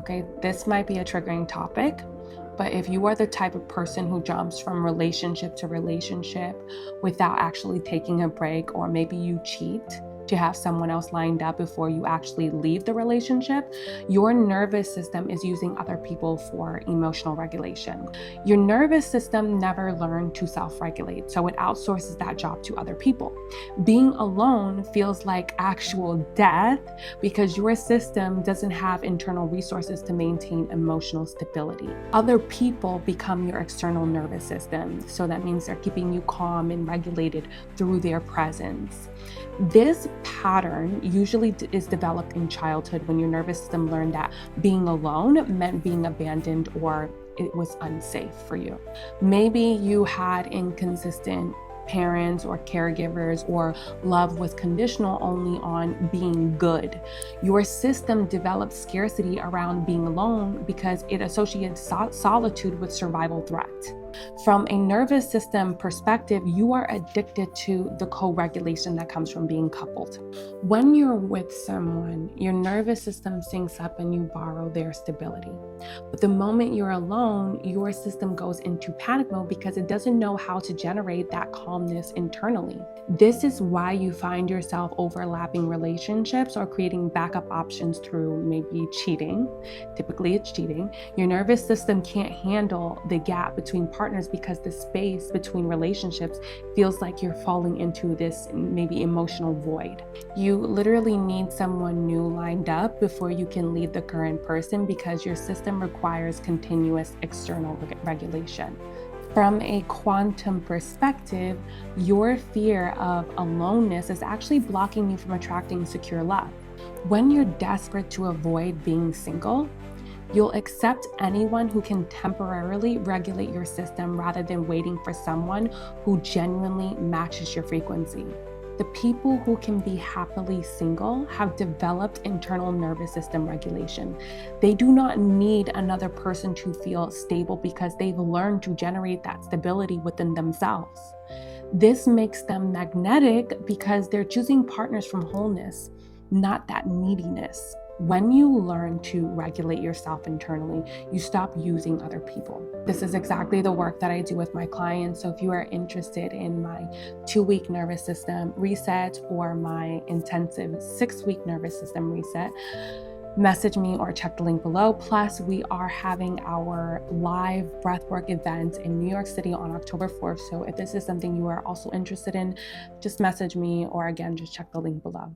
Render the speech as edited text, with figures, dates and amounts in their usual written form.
Okay, this might be a triggering topic, but if you are the type of person who jumps from relationship to relationship without actually taking a break, or maybe you cheat to have someone else lined up before you actually leave the relationship, your nervous system is using other people for emotional regulation. Your nervous system never learned to self-regulate, so it outsources that job to other people. Being alone feels like actual death because your system doesn't have internal resources to maintain emotional stability. Other people become your external nervous system, so that means they're keeping you calm and regulated through their presence. This pattern usually is developed in childhood when your nervous system learned that being alone meant being abandoned or it was unsafe for you. Maybe you had inconsistent parents or caregivers, or love was conditional only on being good. Your system developed scarcity around being alone because it associates solitude with survival threat. From a nervous system perspective, you are addicted to the co-regulation that comes from being coupled. When you're with someone, your nervous system syncs up and you borrow their stability. But the moment you're alone, your system goes into panic mode because it doesn't know how to generate that calmness internally. This is why you find yourself overlapping relationships or creating backup options through maybe cheating. Typically it's cheating. Your nervous system can't handle the gap between partners because the space between relationships feels like you're falling into this maybe emotional void. You literally need someone new lined up before you can leave the current person because your system requires continuous external regulation. From a quantum perspective, your fear of aloneness is actually blocking you from attracting secure love. When you're desperate to avoid being single, you'll accept anyone who can temporarily regulate your system rather than waiting for someone who genuinely matches your frequency. The people who can be happily single have developed internal nervous system regulation. They do not need another person to feel stable because they've learned to generate that stability within themselves. This makes them magnetic because they're choosing partners from wholeness, not that neediness. When you learn to regulate yourself internally, you stop using other people. This is exactly the work that I do with my clients. So if you are interested in my 2-week nervous system reset or my intensive 6-week nervous system reset, message me or check the link below. Plus, we are having our live breathwork event in New York City on October 4th. So if this is something you are also interested in, just message me or again, just check the link below.